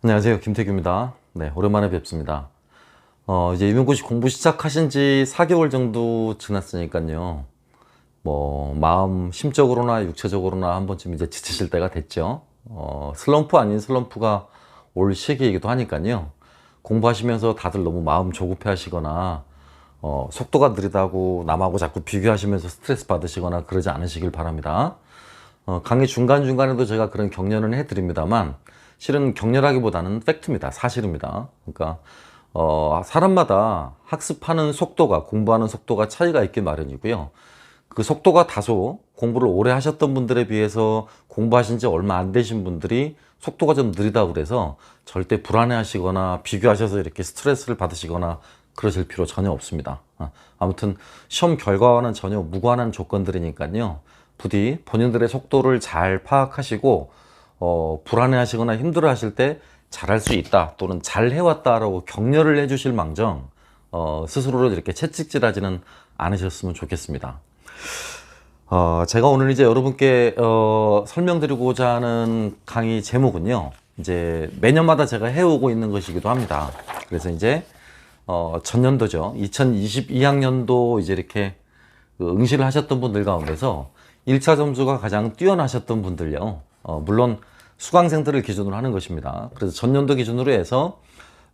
안녕하세요. 김태규입니다. 네, 오랜만에 뵙습니다. 이제 임용고시 공부 시작하신 지 4개월 정도 지났으니까요. 마음 심적으로나 육체적으로나 한 번쯤 이제 지치실 때가 됐죠. 슬럼프 아닌 슬럼프가 올 시기이기도 하니까요. 공부하시면서 다들 너무 마음 조급해 하시거나, 속도가 느리다고 남하고 자꾸 비교하시면서 스트레스 받으시거나 그러지 않으시길 바랍니다. 강의 중간중간에도 제가 그런 격려는 해드립니다만, 실은 격려라기보다는 팩트입니다. 사실입니다. 그러니까 사람마다 학습하는 속도가, 공부하는 속도가 차이가 있기 마련이고요. 그 속도가 다소 공부를 오래 하셨던 분들에 비해서 공부하신 지 얼마 안 되신 분들이 속도가 좀 느리다고 그래서 절대 불안해 하시거나 비교하셔서 이렇게 스트레스를 받으시거나 그러실 필요 전혀 없습니다. 아무튼 시험 결과와는 전혀 무관한 조건들이니까요. 부디 본인들의 속도를 잘 파악하시고 불안해 하시거나 힘들어 하실 때 잘할 수 있다 또는 잘 해왔다라고 격려를 해주실 망정 스스로를 이렇게 채찍질하지는 않으셨으면 좋겠습니다. 제가 오늘 이제 여러분께 설명드리고자 하는 강의 제목은요, 이제 매년마다 제가 해오고 있는 것이기도 합니다. 그래서 이제 전년도죠, 2022학년도 이제 이렇게 응시를 하셨던 분들 가운데서 1차 점수가 가장 뛰어나셨던 분들요, 물론 수강생들을 기준으로 하는 것입니다. 그래서 전년도 기준으로 해서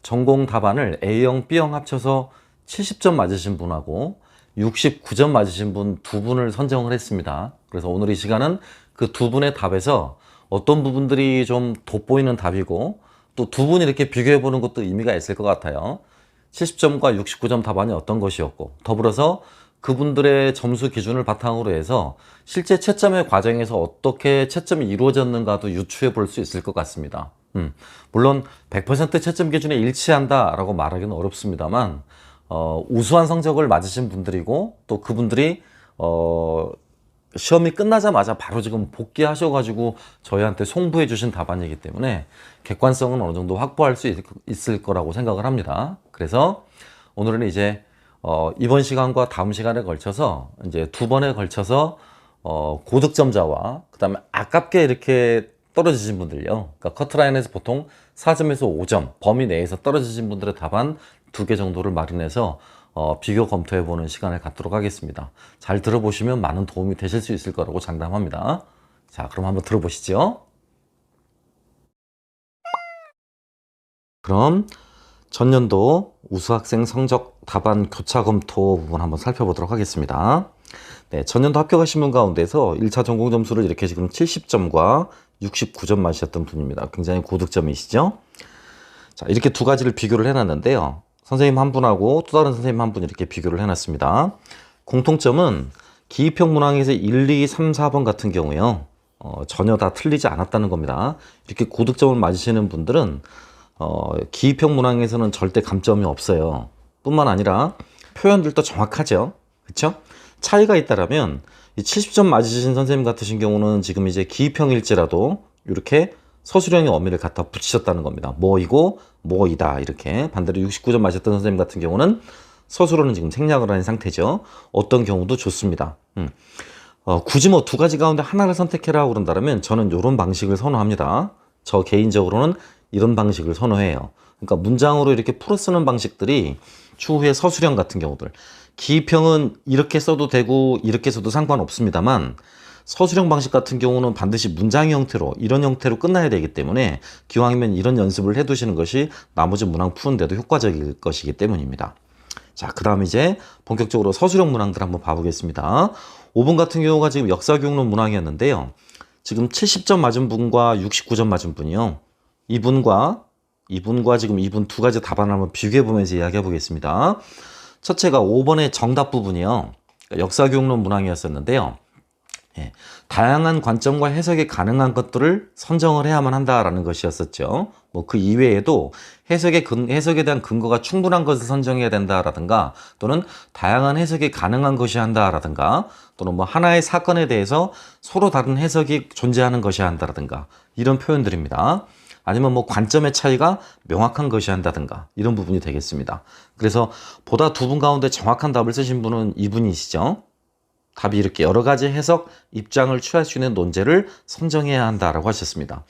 전공 답안을 A형, B형 합쳐서 70점 맞으신 분하고 69점 맞으신 분 두 분을 선정을 했습니다. 그래서 오늘 이 시간은 그 두 분의 답에서 어떤 부분들이 좀 돋보이는 답이고 또 두 분이 이렇게 비교해 보는 것도 의미가 있을 것 같아요. 70점과 69점 답안이 어떤 것이었고, 더불어서 그분들의 점수 기준을 바탕으로 해서 실제 채점의 과정에서 어떻게 채점이 이루어졌는가도 유추해 볼 수 있을 것 같습니다. 물론 100% 채점 기준에 일치한다라고 말하기는 어렵습니다만, 우수한 성적을 맞으신 분들이고 또 그분들이 시험이 끝나자마자 바로 지금 복귀하셔가지고 저희한테 송부해 주신 답안이기 때문에 객관성은 어느 정도 확보할 수 있을 거라고 생각을 합니다. 그래서 오늘은 이제 이번 시간과 다음 시간에 걸쳐서 이제 두 번에 걸쳐서 고득점자와 그 다음에 아깝게 이렇게 떨어지신 분들요, 그러니까 커트라인에서 보통 4점에서 5점 범위 내에서 떨어지신 분들의 답안 2개 정도를 마련해서 비교 검토해 보는 시간을 갖도록 하겠습니다. 잘 들어보시면 많은 도움이 되실 수 있을 거라고 장담합니다. 자, 그럼 한번 들어보시죠. 그럼 전년도 우수학생 성적 답안 교차 검토 부분 한번 살펴보도록 하겠습니다. 네, 전년도 합격하신 분 가운데서 1차 전공 점수를 이렇게 지금 70점과 69점 맞으셨던 분입니다. 굉장히 고득점이시죠? 자, 이렇게 두 가지를 비교를 해놨는데요. 선생님 한 분하고 또 다른 선생님 한 분 이렇게 비교를 해놨습니다. 공통점은 기입형 문항에서 1, 2, 3, 4번 같은 경우요, 전혀 다 틀리지 않았다는 겁니다. 이렇게 고득점을 맞으시는 분들은 기입형 문항에서는 절대 감점이 없어요. 뿐만 아니라 표현들도 정확하죠. 그렇죠? 차이가 있다라면 이 70점 맞으신 선생님 같으신 경우는 지금 이제 기입형일지라도 이렇게 서술형의 어미를 갖다 붙이셨다는 겁니다. 뭐이고 뭐이다, 이렇게. 반대로 69점 맞으셨던 선생님 같은 경우는 서술어는 지금 생략을 한 상태죠. 어떤 경우도 좋습니다. 굳이 뭐 두 가지 가운데 하나를 선택해라 그런다면 저는 이런 방식을 선호합니다. 저 개인적으로는 이런 방식을 선호해요. 그러니까 문장으로 이렇게 풀어 쓰는 방식들이 추후에 서술형 같은 경우들, 기입형은 이렇게 써도 되고 이렇게 써도 상관없습니다만 서술형 방식 같은 경우는 반드시 문장 형태로, 이런 형태로 끝나야 되기 때문에 기왕이면 이런 연습을 해 두시는 것이 나머지 문항 푸는데도 효과적일 것이기 때문입니다. 자, 그 다음 이제 본격적으로 서술형 문항들 한번 봐보겠습니다. 5번 같은 경우가 지금 역사교육론 문항이었는데요. 지금 70점 맞은 분과 69점 맞은 분이요, 이분과 지금 이분 두 가지 답안을 한번 비교해 보면서 이야기해 보겠습니다. 첫째가 5번의 정답 부분이요, 역사교육론 문항이었었는데요. 다양한 관점과 해석이 가능한 것들을 선정을 해야만 한다라는 것이었었죠. 뭐 그 이외에도 해석에 대한 근거가 충분한 것을 선정해야 된다라든가, 또는 다양한 해석이 가능한 것이 한다라든가, 또는 뭐 하나의 사건에 대해서 서로 다른 해석이 존재하는 것이 한다라든가, 이런 표현들입니다. 아니면 뭐 관점의 차이가 명확한 것이 한다든가, 이런 부분이 되겠습니다. 그래서 보다 두 분 가운데 정확한 답을 쓰신 분은 이분이시죠. 답이 이렇게 여러 가지 해석, 입장을 취할 수 있는 논제를 선정해야 한다라고 하셨습니다.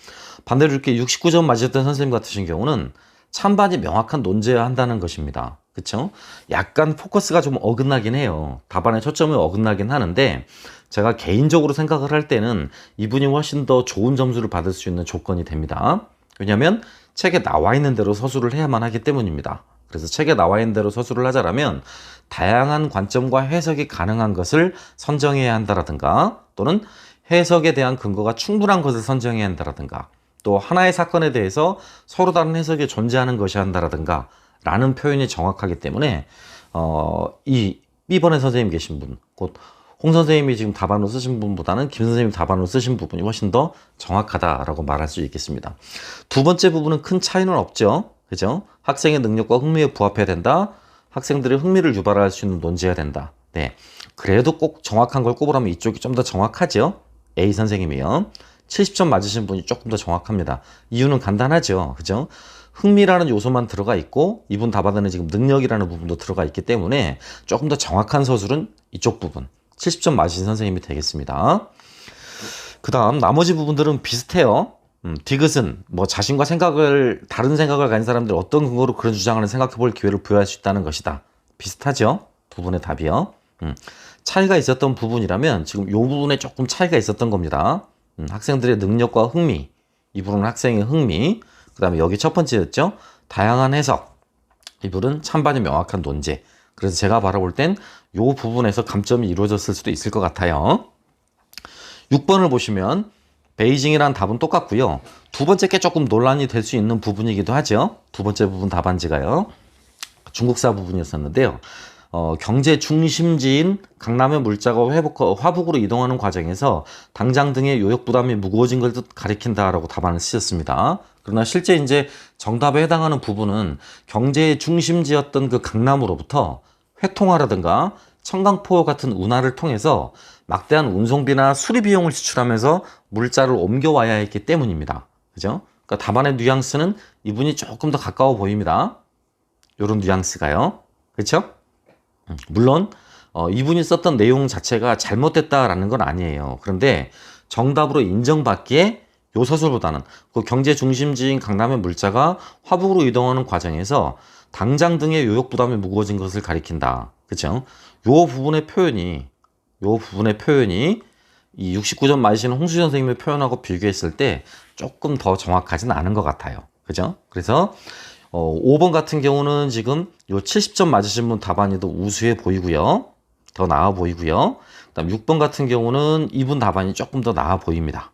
반대로 이렇게 69점 맞으셨던 선생님 같으신 경우는 찬반이 명확한 논제여야 한다는 것입니다. 그쵸? 약간 포커스가 좀 어긋나긴 해요. 답안의 초점이 어긋나긴 하는데 제가 개인적으로 생각을 할 때는 이분이 훨씬 더 좋은 점수를 받을 수 있는 조건이 됩니다. 왜냐하면 책에 나와 있는 대로 서술을 해야만 하기 때문입니다. 그래서 책에 나와 있는 대로 서술을 하자라면 다양한 관점과 해석이 가능한 것을 선정해야 한다라든가 또는 해석에 대한 근거가 충분한 것을 선정해야 한다라든가 또 하나의 사건에 대해서 서로 다른 해석이 존재하는 것이 한다라든가 라는 표현이 정확하기 때문에 이 B번의 선생님 계신 분, 곧 홍 선생님이 지금 답안으로 쓰신 부분보다는 김 선생님이 답안으로 쓰신 부분이 훨씬 더 정확하다라고 말할 수 있겠습니다. 두 번째 부분은 큰 차이는 없죠. 그죠? 학생의 능력과 흥미에 부합해야 된다. 학생들의 흥미를 유발할 수 있는 논제여야 된다. 네. 그래도 꼭 정확한 걸 꼽으라면 이쪽이 좀 더 정확하죠. A 선생님이요. 70점 맞으신 분이 조금 더 정확합니다. 이유는 간단하죠. 그죠? 흥미라는 요소만 들어가 있고 이분 답안에는 지금 능력이라는 부분도 들어가 있기 때문에 조금 더 정확한 서술은 이쪽 부분 70점 맞으신 선생님이 되겠습니다. 그 다음 나머지 부분들은 비슷해요. 디귿은 뭐 자신과 다른 생각을 가진 사람들이 어떤 근거로 그런 주장을 생각해 볼 기회를 부여할 수 있다는 것이다. 비슷하죠? 두 분의 답이요. 차이가 있었던 부분이라면 지금 이 부분에 조금 차이가 있었던 겁니다. 학생들의 능력과 흥미, 이 부분은 학생의 흥미, 그 다음에 여기 첫 번째였죠. 다양한 해석, 이 부분은 찬반이 명확한 논제. 그래서 제가 바라볼 땐 이 부분에서 감점이 이루어졌을 수도 있을 것 같아요. 6번을 보시면 베이징이란 답은 똑같고요. 두 번째 게 조금 논란이 될 수 있는 부분이기도 하죠. 두 번째 부분 답안지가요. 중국사 부분이었었는데요. 경제 중심지인 강남의 물자가 화북으로 이동하는 과정에서 당장 등의 요역 부담이 무거워진 걸 가리킨다라고 답안을 쓰셨습니다. 그러나 실제 이제 정답에 해당하는 부분은 경제의 중심지였던 그 강남으로부터 회통화라든가 청강포 같은 운하를 통해서 막대한 운송비나 수리 비용을 지출하면서 물자를 옮겨와야 했기 때문입니다. 그죠? 그러니까 답안의 뉘앙스는 이분이 조금 더 가까워 보입니다. 이런 뉘앙스가요. 그렇죠? 물론 이분이 썼던 내용 자체가 잘못됐다라는 건 아니에요. 그런데 정답으로 인정받기에 요 서술보다는 그 경제 중심지인 강남의 물자가 화북으로 이동하는 과정에서 당장 등의 요역 부담이 무거워진 것을 가리킨다. 그렇죠? 요 부분의 표현이 이 69점 맞으시는 홍수진 선생님의 표현하고 비교했을 때 조금 더 정확하진 않은 것 같아요. 그죠? 그래서 5번 같은 경우는 지금 요 70점 맞으신 분 답안이 더 우수해 보이고요. 더 나아 보이고요. 그다음 6번 같은 경우는 이분 답안이 조금 더 나아 보입니다.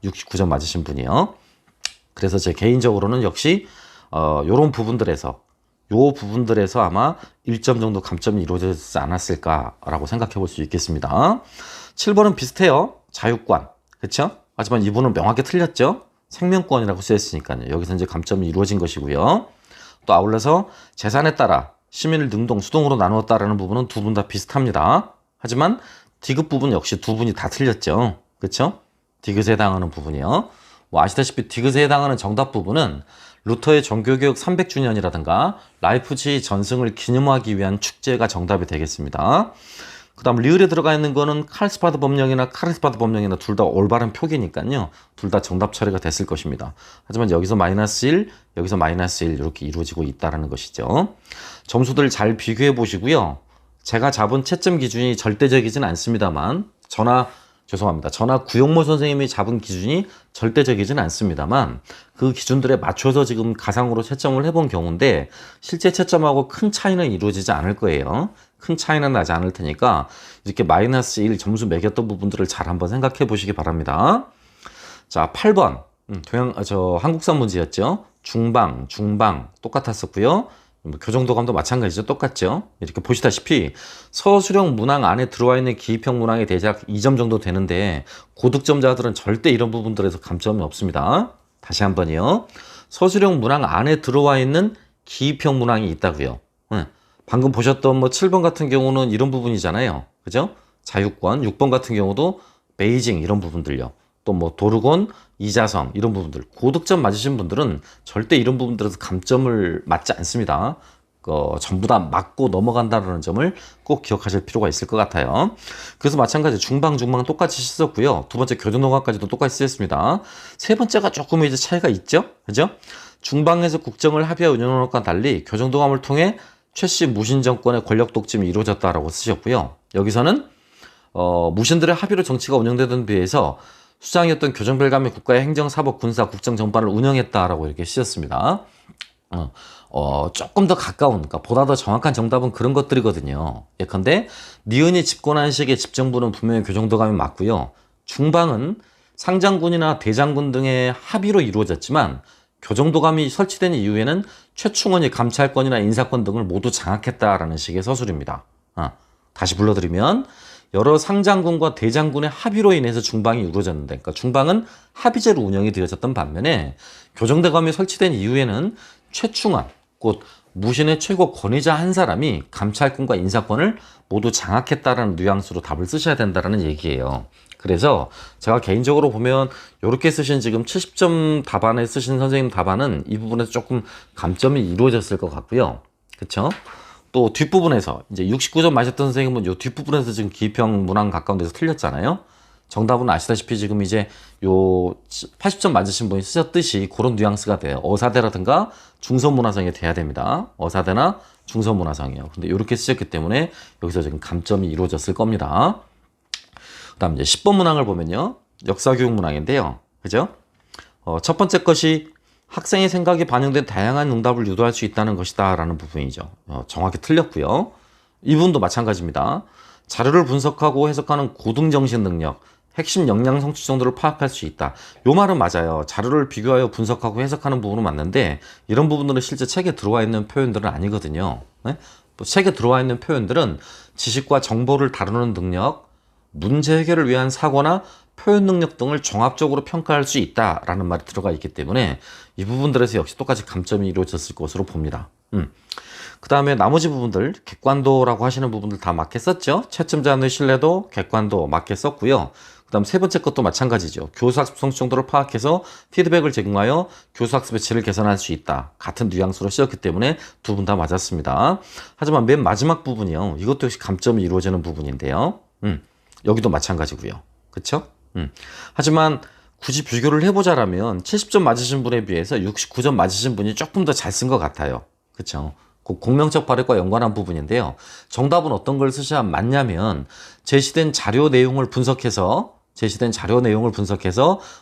69점 맞으신 분이요. 그래서 제 개인적으로는 역시 요런 부분들에서 아마 1점 정도 감점이 이루어지지 않았을까라고 생각해 볼 수 있겠습니다. 7번은 비슷해요. 자유권. 그렇죠? 하지만 이분은 명확히 틀렸죠. 생명권이라고 쓰였으니까요. 여기서 이제 감점이 이루어진 것이고요. 또 아울러서 재산에 따라 시민을 능동, 수동으로 나누었다라는 부분은 두 분 다 비슷합니다. 하지만 디귿 부분 역시 두 분이 다 틀렸죠. 그렇죠? 디귿에 해당하는 부분이요. 뭐 아시다시피 디귿에 해당하는 정답 부분은 루터의 종교개혁 300주년이라든가 라이프치히 전승을 기념하기 위한 축제가 정답이 되겠습니다. 그 다음 리을에 들어가 있는 거는 칼스파드 법령이나 카르스파드 법령이나 둘 다 올바른 표기니까요. 둘 다 정답 처리가 됐을 것입니다. 하지만 여기서 마이너스 1, 여기서 마이너스 1 이렇게 이루어지고 있다는 것이죠. 점수들 잘 비교해 보시고요. 제가 잡은 채점 기준이 절대적이진 않습니다만 전화 구용모 선생님이 잡은 기준이 절대적이진 않습니다만 그 기준들에 맞춰서 지금 가상으로 채점을 해본 경우인데 실제 채점하고 큰 차이는 이루어지지 않을 거예요. 큰 차이는 나지 않을 테니까 이렇게 마이너스 1 점수 매겼던 부분들을 잘 한번 생각해 보시기 바랍니다. 자, 8번 한국사 문제였죠. 중방 똑같았었고요. 교정도감도 마찬가지죠. 똑같죠. 이렇게 보시다시피 서술형 문항 안에 들어와 있는 기입형 문항이 대략 2점 정도 되는데 고득점자들은 절대 이런 부분들에서 감점이 없습니다. 다시 한번요. 서술형 문항 안에 들어와 있는 기입형 문항이 있다고요. 방금 보셨던 7번 같은 경우는 이런 부분이잖아요. 그죠? 자유권. 6번 같은 경우도 베이징 이런 부분들요. 또 도르곤, 이자성 이런 부분들 고득점 맞으신 분들은 절대 이런 부분들에서 감점을 맞지 않습니다. 전부 다 맞고 넘어간다는 점을 꼭 기억하실 필요가 있을 것 같아요. 그래서 마찬가지 중방 똑같이 씻었고요. 두 번째 교정동안까지도 똑같이 쓰였습니다. 세 번째가 조금 이제 차이가 있죠, 그죠? 중방에서 국정을 합의와 운영하는 것과 달리 교정동안을 통해 최씨 무신 정권의 권력 독점이 이루어졌다라고 쓰셨고요. 여기서는 무신들의 합의로 정치가 운영되던 비해서 수장이었던 교정별감이 국가의 행정, 사법, 군사, 국정 전반을 운영했다라고 이렇게 쓰였습니다. 조금 더 가까운, 그러니까 보다 더 정확한 정답은 그런 것들이거든요. 예컨대 니은이 집권한 시기의 집정부는 분명히 교정도감이 맞고요. 중방은 상장군이나 대장군 등의 합의로 이루어졌지만 교정도감이 설치된 이후에는 최충원이 감찰권이나 인사권 등을 모두 장악했다라는 식의 서술입니다. 다시 불러드리면 여러 상장군과 대장군의 합의로 인해서 중방이 이루어졌는데, 그러니까 중방은 합의제로 운영이 되어졌던 반면에 교정대감이 설치된 이후에는 최충원, 곧 무신의 최고 권위자 한 사람이 감찰권과 인사권을 모두 장악했다라는 뉘앙스로 답을 쓰셔야 된다는 얘기예요. 그래서 제가 개인적으로 보면 이렇게 쓰신 지금 70점 답안에 쓰신 선생님 답안은 이 부분에서 조금 감점이 이루어졌을 것 같고요. 그쵸? 또 뒷부분에서 이제 69점 맞았던 선생님은 요 뒷부분에서 지금 기입형 문항 가까운 데서 틀렸잖아요. 정답은 아시다시피 지금 이제 요 80점 맞으신 분이 쓰셨듯이 그런 뉘앙스가 돼요. 어사대라든가 중서문화성이 돼야 됩니다. 어사대나 중서문화성이요. 근데 이렇게 쓰셨기 때문에 여기서 지금 감점이 이루어졌을 겁니다. 그 다음 이제 10번 문항을 보면요. 역사교육 문항인데요. 그죠? 첫 번째 것이 학생의 생각이 반영된 다양한 응답을 유도할 수 있다는 것이다 라는 부분이죠. 정확히 틀렸고요. 이 부분도 마찬가지입니다. 자료를 분석하고 해석하는 고등정신 능력, 핵심 역량 성취 정도를 파악할 수 있다. 요 말은 맞아요. 자료를 비교하여 분석하고 해석하는 부분은 맞는데 이런 부분들은 실제 책에 들어와 있는 표현들은 아니거든요. 네? 또 책에 들어와 있는 표현들은 지식과 정보를 다루는 능력, 문제 해결을 위한 사고나 표현 능력 등을 종합적으로 평가할 수 있다라는 말이 들어가 있기 때문에 이 부분들에서 역시 똑같이 감점이 이루어졌을 것으로 봅니다. 그 다음에 나머지 부분들, 객관도라고 하시는 부분들 다 맞게 썼죠. 채점자의 신뢰도, 객관도 맞게 썼고요. 그 다음 세 번째 것도 마찬가지죠. 교수학습 성취 정도를 파악해서 피드백을 제공하여 교수학습의 질을 개선할 수 있다. 같은 뉘앙스로 쓰였기 때문에 두 분 다 맞았습니다. 하지만 맨 마지막 부분이요. 이것도 역시 감점이 이루어지는 부분인데요. 여기도 마찬가지고요. 그쵸? 하지만 굳이 비교를 해보자라면 70점 맞으신 분에 비해서 69점 맞으신 분이 조금 더 잘 쓴 것 같아요. 그쵸? 공명적 발휘과 연관한 부분인데요. 정답은 어떤 걸 쓰셔야 맞냐면 제시된 자료 내용을 분석해서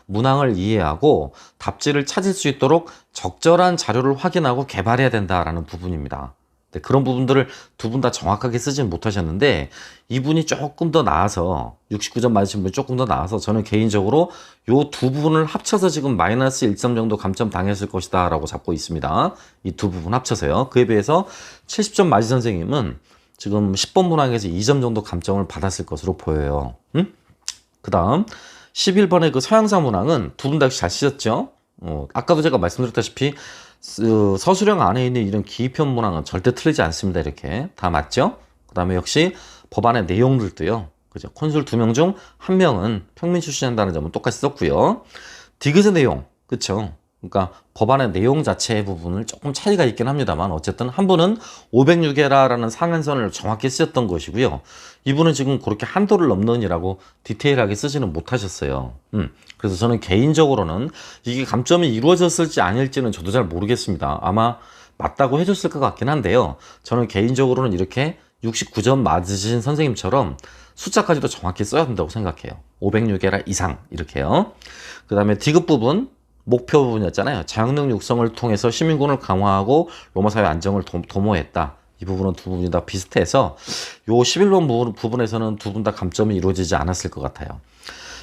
문항을 이해하고 답지를 찾을 수 있도록 적절한 자료를 확인하고 개발해야 된다라는 부분입니다. 네, 그런 부분들을 두 분 다 정확하게 쓰진 못하셨는데 이분이 조금 더 나아서 69점 맞으신 분이 조금 더 나아서 저는 개인적으로 요 두 부분을 합쳐서 지금 마이너스 1점 정도 감점 당했을 것이다 라고 잡고 있습니다. 이 두 부분 합쳐서요. 그에 비해서 70점 맞은 선생님은 지금 10번 문항에서 2점 정도 감점을 받았을 것으로 보여요. 그 다음 11번의 그 서양사 문항은 두 분 다 잘 쓰셨죠? 아까도 제가 말씀드렸다시피 서술형 안에 있는 이런 기입형 문항은 절대 틀리지 않습니다. 이렇게 다 맞죠? 그 다음에 역시 법안의 내용들도요. 그죠? 콘술 2명 중 1명은 평민 출신이라는 점은 똑같이 썼고요. 디귿의 내용, 그쵸? 그러니까 법안의 내용 자체의 부분을 조금 차이가 있긴 합니다만 어쨌든 한 분은 506회라는 상한선을 정확히 쓰셨던 것이고요. 이분은 지금 그렇게 한도를 넘는이라고 디테일하게 쓰지는 못하셨어요. 그래서 저는 개인적으로는 이게 감점이 이루어졌을지 아닐지는 저도 잘 모르겠습니다. 아마 맞다고 해줬을 것 같긴 한데요. 저는 개인적으로는 이렇게 69점 맞으신 선생님처럼 숫자까지도 정확히 써야 된다고 생각해요. 506회라 이상 이렇게요. 그 다음에 디귿 부분 목표 부분이었잖아요. 자영능 육성을 통해서 시민군을 강화하고 로마 사회 안정을 도모했다. 이 부분은 두 부분이 다 비슷해서 요 11번 부분에서는 두 분 다 감점이 이루어지지 않았을 것 같아요.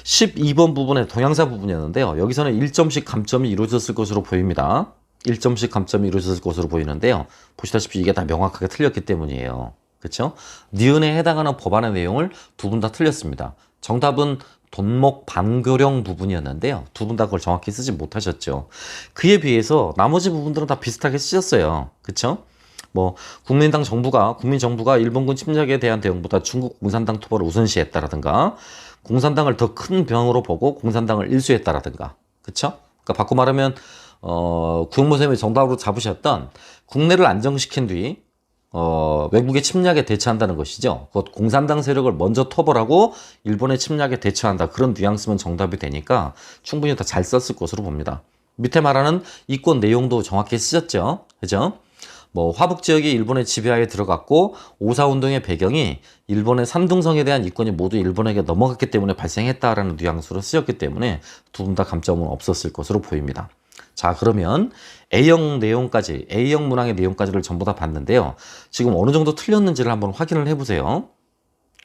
12번 부분의 동양사 부분이었는데요. 여기서는 1점씩 감점이 이루어졌을 것으로 보입니다. 1점씩 감점이 이루어졌을 것으로 보이는데요. 보시다시피 이게 다 명확하게 틀렸기 때문이에요. 그렇죠? 니은에 해당하는 법안의 내용을 두 분 다 틀렸습니다. 정답은 돈목 반교령 부분이었는데요. 두 분 다 그걸 정확히 쓰지 못하셨죠. 그에 비해서 나머지 부분들은 다 비슷하게 쓰셨어요. 그쵸? 뭐 국민 정부가 일본군 침략에 대한 대응보다 중국 공산당 토벌을 우선시했다라든가 공산당을 더 큰 병으로 보고 공산당을 일수했다라든가 그쵸? 그러니까 바꿔 말하면 구형모 선생님이 정답으로 잡으셨던 국내를 안정시킨 뒤 외국의 침략에 대처한다는 것이죠. 곧 공산당 세력을 먼저 토벌하고 일본의 침략에 대처한다. 그런 뉘앙스면 정답이 되니까 충분히 더 잘 썼을 것으로 봅니다. 밑에 말하는 이권 내용도 정확히 쓰셨죠. 그죠? 뭐 화북 지역이 일본의 지배하에 들어갔고 오사운동의 배경이 일본의 산둥성에 대한 이권이 모두 일본에게 넘어갔기 때문에 발생했다라는 뉘앙스로 쓰였기 때문에 두 분 다 감점은 없었을 것으로 보입니다. 자, 그러면 A형 내용까지, A형 문항의 내용까지를 전부 다 봤는데요. 지금 어느 정도 틀렸는지를 한번 확인을 해보세요.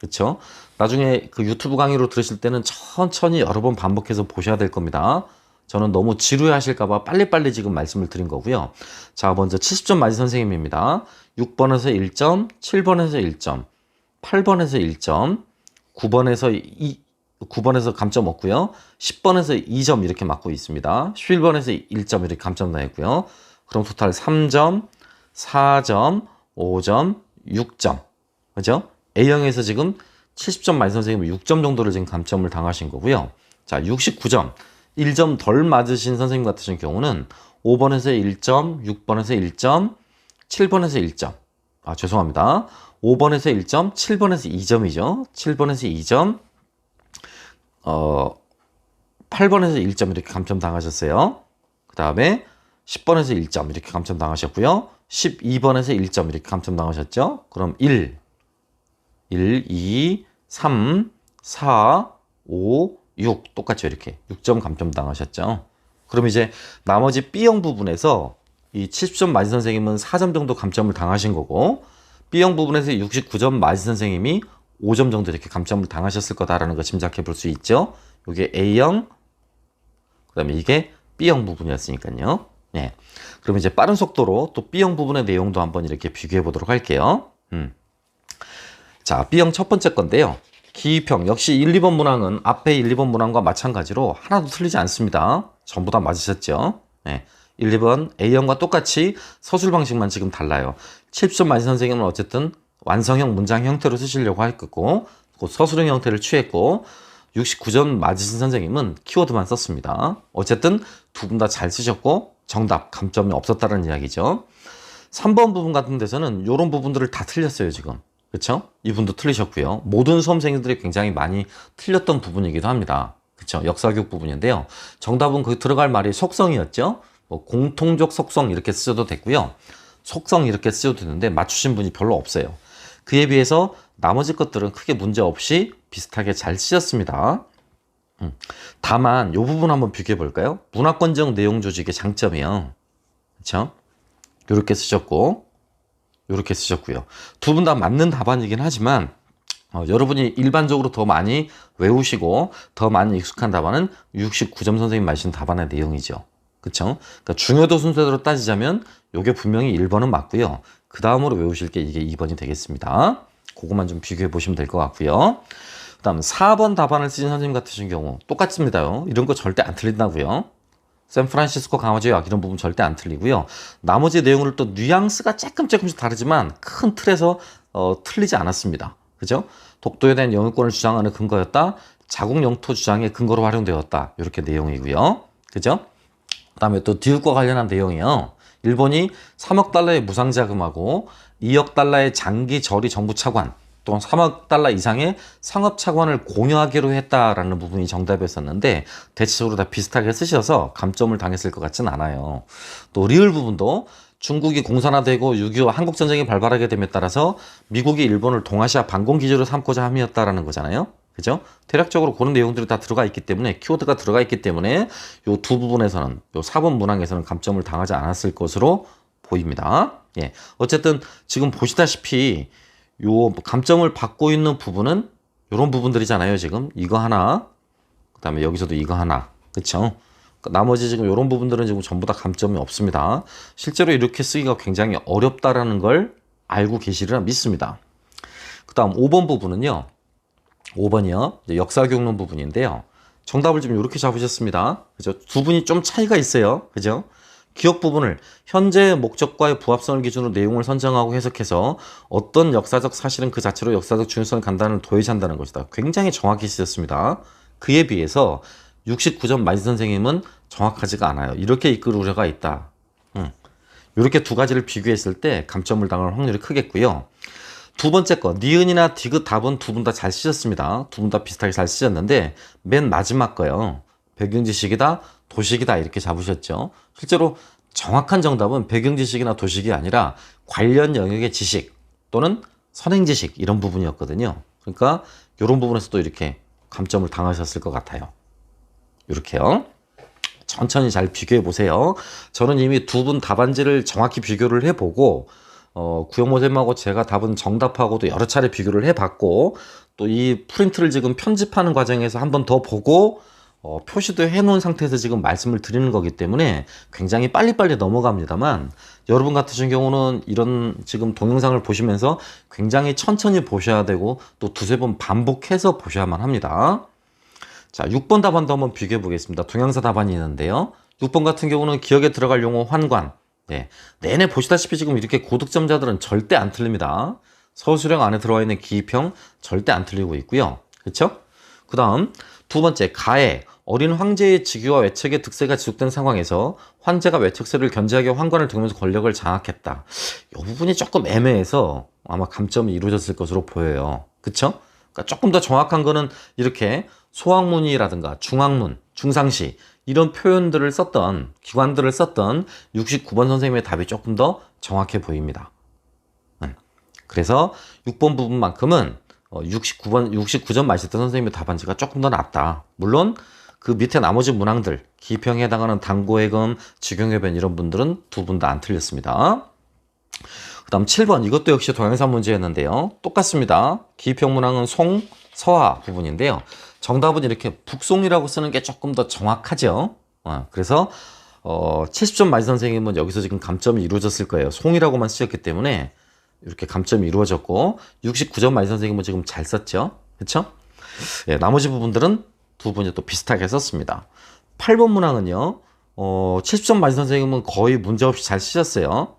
그쵸? 나중에 그 유튜브 강의로 들으실 때는 천천히 여러 번 반복해서 보셔야 될 겁니다. 저는 너무 지루해 하실까봐 빨리빨리 지금 말씀을 드린 거고요. 자, 먼저 70점 맞은 선생님입니다. 6번에서 1점, 7번에서 1점, 8번에서 1점, 9번에서 감점 없고요. 10번에서 2점 이렇게 맞고 있습니다. 11번에서 1점 이렇게 감점 나있고요. 그럼 토탈 3점, 4점, 5점, 6점. 그죠? A형에서 지금 70점 맞은 선생님은 6점 정도를 지금 감점을 당하신 거고요. 자, 69점. 1점 덜 맞으신 선생님 같으신 경우는 5번에서 1점, 6번에서 1점, 7번에서 1점. 아, 죄송합니다. 5번에서 1점, 7번에서 2점이죠. 7번에서 2점, 8번에서 1점 이렇게 감점 당하셨어요. 그 다음에 10번에서 1점 이렇게 감점 당하셨고요. 12번에서 1점 이렇게 감점 당하셨죠. 그럼 1, 2, 3, 4, 5, 6 똑같죠. 이렇게 6점 감점 당하셨죠. 그럼 이제 나머지 B형 부분에서 이 70점 맞은 선생님은 4점 정도 감점을 당하신 거고 B형 부분에서 69점 맞은 선생님이 5점 정도 이렇게 감점을 당하셨을 거다라는 거 짐작해 볼 수 있죠. 이게 A형, 그 다음에 이게 B형 부분이었으니까요. 네. 그럼 이제 빠른 속도로 또 B형 부분의 내용도 한번 이렇게 비교해 보도록 할게요. 자, B형 첫 번째 건데요. 기입형, 역시 1, 2번 문항은 앞에 1, 2번 문항과 마찬가지로 하나도 틀리지 않습니다. 전부 다 맞으셨죠? 네. 1, 2번 A형과 똑같이 서술 방식만 지금 달라요. 70점 맞은 선생님은 어쨌든 완성형 문장 형태로 쓰시려고 할 거고 서술형 형태를 취했고 69점 맞으신 선생님은 키워드만 썼습니다. 어쨌든 두 분 다 잘 쓰셨고 정답, 감점이 없었다는 이야기죠. 3번 부분 같은 데서는 이런 부분들을 다 틀렸어요 지금. 그쵸? 이분도 틀리셨고요. 모든 수험생들이 굉장히 많이 틀렸던 부분이기도 합니다. 그쵸? 역사교육 부분인데요. 정답은 그 들어갈 말이 속성이었죠. 뭐 공통적 속성 이렇게 쓰셔도 됐고요. 속성 이렇게 쓰셔도 되는데 맞추신 분이 별로 없어요. 그에 비해서 나머지 것들은 크게 문제 없이 비슷하게 잘 쓰셨습니다. 다만 이 부분 한번 비교해 볼까요? 문화권적 내용 조직의 장점이요. 그쵸? 이렇게 쓰셨고 이렇게 쓰셨고요. 두 분 다 맞는 답안이긴 하지만 여러분이 일반적으로 더 많이 외우시고 더 많이 익숙한 답안은 69점 선생님 말씀 답안의 내용이죠. 그쵸? 그러니까 중요도 순서대로 따지자면 이게 분명히 1번은 맞고요. 그 다음으로 외우실 게 이게 2번이 되겠습니다. 그것만 좀 비교해 보시면 될 것 같고요. 그 다음 4번 답안을 쓰신 선생님 같으신 경우 똑같습니다요. 이런 거 절대 안 틀린다고요. 샌프란시스코 강화제약 이런 부분 절대 안 틀리고요. 나머지 내용을 또 뉘앙스가 조금씩 다르지만 큰 틀에서 틀리지 않았습니다. 그죠? 독도에 대한 영유권을 주장하는 근거였다. 자국 영토 주장의 근거로 활용되었다. 이렇게 내용이고요. 그죠? 그 다음에 또 디귿과 관련한 내용이요. 일본이 3억 달러의 무상자금하고 2억 달러의 장기 저리 정부 차관 또는 3억 달러 이상의 상업 차관을 공유하기로 했다라는 부분이 정답이었었는데 대체적으로 다 비슷하게 쓰셔서 감점을 당했을 것 같진 않아요. 또 리을 부분도 중국이 공산화되고 6.25 한국전쟁이 발발하게 됨에 따라서 미국이 일본을 동아시아 반공기지로 삼고자 함이었다라는 거잖아요. 그죠? 대략적으로 그런 내용들이 다 들어가 있기 때문에 키워드가 들어가 있기 때문에 요 두 부분에서는 요 4번 문항에서는 감점을 당하지 않았을 것으로 보입니다. 예. 어쨌든 지금 보시다시피 요 감점을 받고 있는 부분은 요런 부분들이잖아요. 지금 이거 하나, 그 다음에 여기서도 이거 하나, 그쵸? 나머지 지금 요런 부분들은 지금 전부 다 감점이 없습니다. 실제로 이렇게 쓰기가 굉장히 어렵다라는 걸 알고 계시리라 믿습니다. 그 다음 5번 부분은요. 5번이요. 역사교육론 부분인데요. 정답을 좀 이렇게 잡으셨습니다. 그죠? 두 분이 좀 차이가 있어요. 그죠? 기억 부분을 현재의 목적과의 부합성을 기준으로 내용을 선정하고 해석해서 어떤 역사적 사실은 그 자체로 역사적 중요성을 간단을 도외시한다는 것이다. 굉장히 정확히 쓰셨습니다. 그에 비해서 69점 마지 선생님은 정확하지가 않아요. 이렇게 이끌 우려가 있다. 이렇게 두 가지를 비교했을 때 감점을 당할 확률이 크겠고요. 두 번째 거, 니은이나 디귿 답은 두 분 다 잘 쓰셨습니다. 두 분 다 비슷하게 잘 쓰셨는데 맨 마지막 거요. 배경지식이다, 도식이다 이렇게 잡으셨죠. 실제로 정확한 정답은 배경지식이나 도식이 아니라 관련 영역의 지식 또는 선행지식 이런 부분이었거든요. 그러니까 이런 부분에서도 이렇게 감점을 당하셨을 것 같아요. 이렇게요. 천천히 잘 비교해 보세요. 저는 이미 두 분 답안지를 정확히 비교를 해보고 구형모쌤하고 제가 답은 정답하고도 여러 차례 비교를 해봤고 또 이 프린트를 지금 편집하는 과정에서 한 번 더 보고 표시도 해놓은 상태에서 지금 말씀을 드리는 거기 때문에 굉장히 빨리빨리 넘어갑니다만 여러분 같으신 경우는 이런 지금 동영상을 보시면서 굉장히 천천히 보셔야 되고 또 두세 번 반복해서 보셔야만 합니다. 자, 6번 답안도 한번 비교해 보겠습니다. 동양사 답안이 있는데요. 6번 같은 경우는 기억에 들어갈 용어 환관. 네, 내내 보시다시피 지금 이렇게 고득점자들은 절대 안 틀립니다. 서술형 안에 들어와 있는 기입형 절대 안 틀리고 있고요. 그렇죠? 그 다음 두 번째 가해. 어린 황제의 직위와 외척의 득세가 지속된 상황에서 황제가 외척세를 견제하기 위해 환관을 두면서 권력을 장악했다. 이 부분이 조금 애매해서 아마 감점이 이루어졌을 것으로 보여요. 그쵸? 그러니까 조금 더 정확한 거는 이렇게 소학문이라든가 중학문, 중상시 이런 표현들을 썼던 기관들을 썼던 69번 선생님의 답이 조금 더 정확해 보입니다. 그래서 6번 부분만큼은 69점 맞으셨던 선생님의 답안지가 조금 더 낫다. 물론 그 밑에 나머지 문항들 기평에 해당하는 당고해금, 직용해변 이런 분들은 두 분 다 안 틀렸습니다. 그 다음 7번 이것도 역시 동영사 문제였는데요. 똑같습니다. 기평 문항은 송, 서하 부분인데요. 정답은 이렇게 북송이라고 쓰는 게 조금 더 정확하죠. 그래서 70점 맞은 선생님은 여기서 지금 감점이 이루어졌을 거예요. 송이라고만 쓰셨기 때문에 이렇게 감점이 이루어졌고 69점 맞은 선생님은 지금 잘 썼죠. 그렇죠? 예, 나머지 부분들은 두 분이 또 비슷하게 썼습니다. 8번 문항은요. 70점 맞은 선생님은 거의 문제없이 잘 쓰셨어요.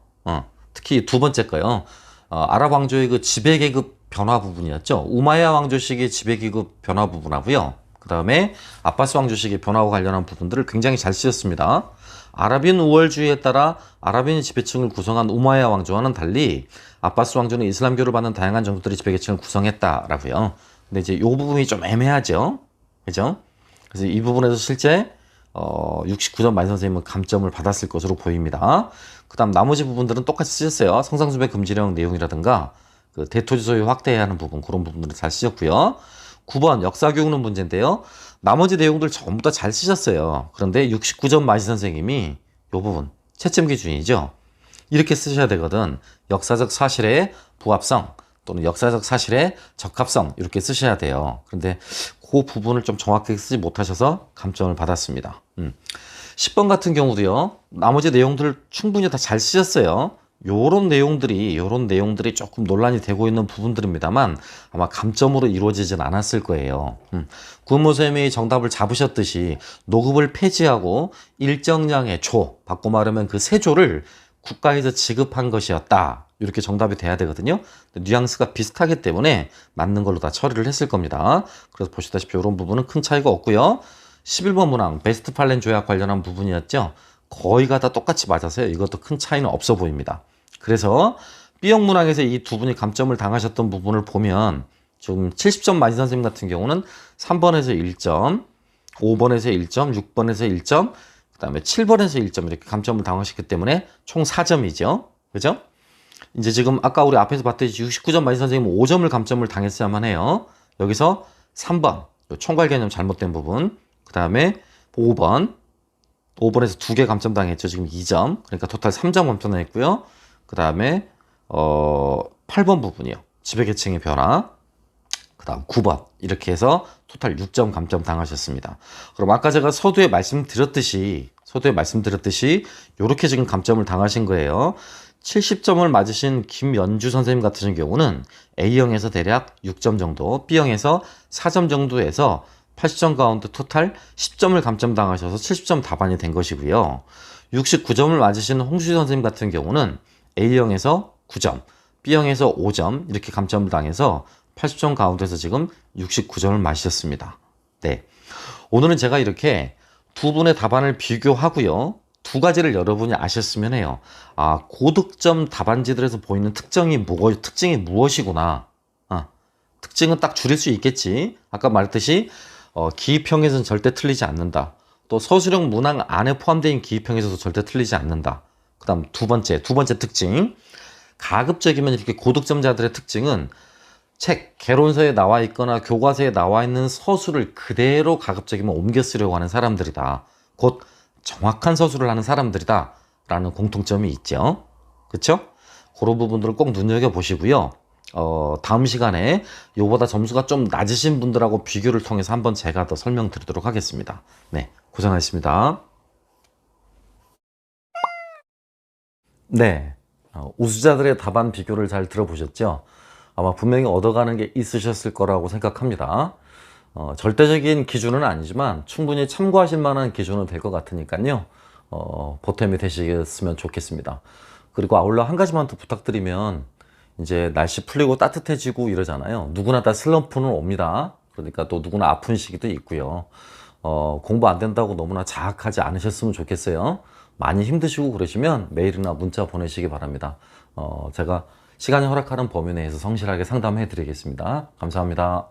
특히 두 번째 거요. 아랍 왕조의 그 지배계급 변화 부분이었죠. 우마야 왕조 시기의 지배계급 변화 부분하고요. 그 다음에 아바스 왕조 시기의 변화와 관련한 부분들을 굉장히 잘 쓰셨습니다. 아랍인 우월주의에 따라 아랍인 지배층을 구성한 우마야 왕조와는 달리 아바스 왕조는 이슬람교를 받는 다양한 정도들의 지배계층을 구성했다라고요. 근데 이제 이 부분이 좀 애매하죠. 그죠? 그래서 이 부분에서 실제 69점 맞은 선생님은 감점을 받았을 것으로 보입니다. 그 다음 나머지 부분들은 똑같이 쓰셨어요. 성상수배 금지령 내용이라든가 그 대토지 소유 확대해야 하는 부분 그런 부분들을 잘 쓰셨고요. 9번 역사교육론 문제인데요. 나머지 내용들 전부 다 잘 쓰셨어요. 그런데 69점 맞은 선생님이 이 부분 채점 기준이죠. 이렇게 쓰셔야 되거든. 역사적 사실의 부합성 또는 역사적 사실의 적합성 이렇게 쓰셔야 돼요. 그런데 그 부분을 좀 정확하게 쓰지 못하셔서 감점을 받았습니다. 10번 같은 경우도요. 나머지 내용들을 충분히 다 잘 쓰셨어요. 요런 내용들이 조금 논란이 되고 있는 부분들입니다만 아마 감점으로 이루어지진 않았을 거예요. 구은모쌤이 정답을 잡으셨듯이 노급을 폐지하고 일정량의 조, 바꿔 말하면 그 세조를 국가에서 지급한 것이었다. 이렇게 정답이 돼야 되거든요. 뉘앙스가 비슷하기 때문에 맞는 걸로 다 처리를 했을 겁니다. 그래서 보시다시피 이런 부분은 큰 차이가 없고요. 11번 문항 베스트팔렌 조약 관련한 부분이었죠. 거의가 다 똑같이 맞아서요. 이것도 큰 차이는 없어 보입니다. 그래서 B형 문항에서 이 두 분이 감점을 당하셨던 부분을 보면 좀 70점 맞은 선생님 같은 경우는 3번에서 1점, 5번에서 1점, 6번에서 1점, 그 다음에 7번에서 1점 이렇게 감점을 당하셨기 때문에 총 4점이죠. 그죠? 이제 지금 아까 우리 앞에서 봤듯이 69점 맞은 선생님은 5점을 감점을 당했어야만 해요. 여기서 3번, 총괄 개념 잘못된 부분, 그 다음에 5번에서 2개 감점 당했죠. 지금 2점. 그러니까 토탈 3점 감점 당했고요. 그 다음에 8번 부분이요. 지배계층의 변화. 그 다음 9번. 이렇게 해서 토탈 6점 감점 당하셨습니다. 그럼 아까 제가 서두에 말씀드렸듯이 이렇게 지금 감점을 당하신 거예요. 70점을 맞으신 김연주 선생님 같으신 경우는 A형에서 대략 6점 정도, B형에서 4점 정도에서 80점 가운데 토탈 10점을 감점당하셔서 70점 답안이 된 것이고요. 69점을 맞으신 홍수희 선생님 같은 경우는 A형에서 9점, B형에서 5점 이렇게 감점을 당해서 80점 가운데서 지금 69점을 맞으셨습니다. 네, 오늘은 제가 이렇게 두 분의 답안을 비교하고요. 두 가지를 여러분이 아셨으면 해요. 아, 고득점 답안지들에서 보이는 특징이 무엇이구나. 특징은 딱 줄일 수 있겠지. 아까 말했듯이 기입형에서는 절대 틀리지 않는다. 또 서술형 문항 안에 포함되어 기입형에서도 절대 틀리지 않는다. 그 다음 두 번째 특징. 가급적이면 이렇게 고득점자들의 특징은 책, 개론서에 나와 있거나 교과서에 나와 있는 서술을 그대로 가급적이면 옮겨 쓰려고 하는 사람들이다. 곧 정확한 서술을 하는 사람들이다. 라는 공통점이 있죠. 그쵸? 그런 부분들을 꼭 눈여겨보시고요. 다음 시간에 요보다 점수가 좀 낮으신 분들하고 비교를 통해서 한번 제가 더 설명드리도록 하겠습니다. 네, 고생하셨습니다. 네, 우수자들의 답안 비교를 잘 들어보셨죠? 아마 분명히 얻어가는 게 있으셨을 거라고 생각합니다. 절대적인 기준은 아니지만 충분히 참고하실 만한 기준은 될 것 같으니까요. 보탬이 되시겠으면 좋겠습니다. 그리고 아울러 한 가지만 더 부탁드리면 이제 날씨 풀리고 따뜻해지고 이러잖아요. 누구나 다 슬럼프는 옵니다. 그러니까 또 누구나 아픈 시기도 있고요. 공부 안 된다고 너무나 자학하지 않으셨으면 좋겠어요. 많이 힘드시고 그러시면 메일이나 문자 보내시기 바랍니다. 제가 시간이 허락하는 범위 내에서 성실하게 상담해 드리겠습니다. 감사합니다.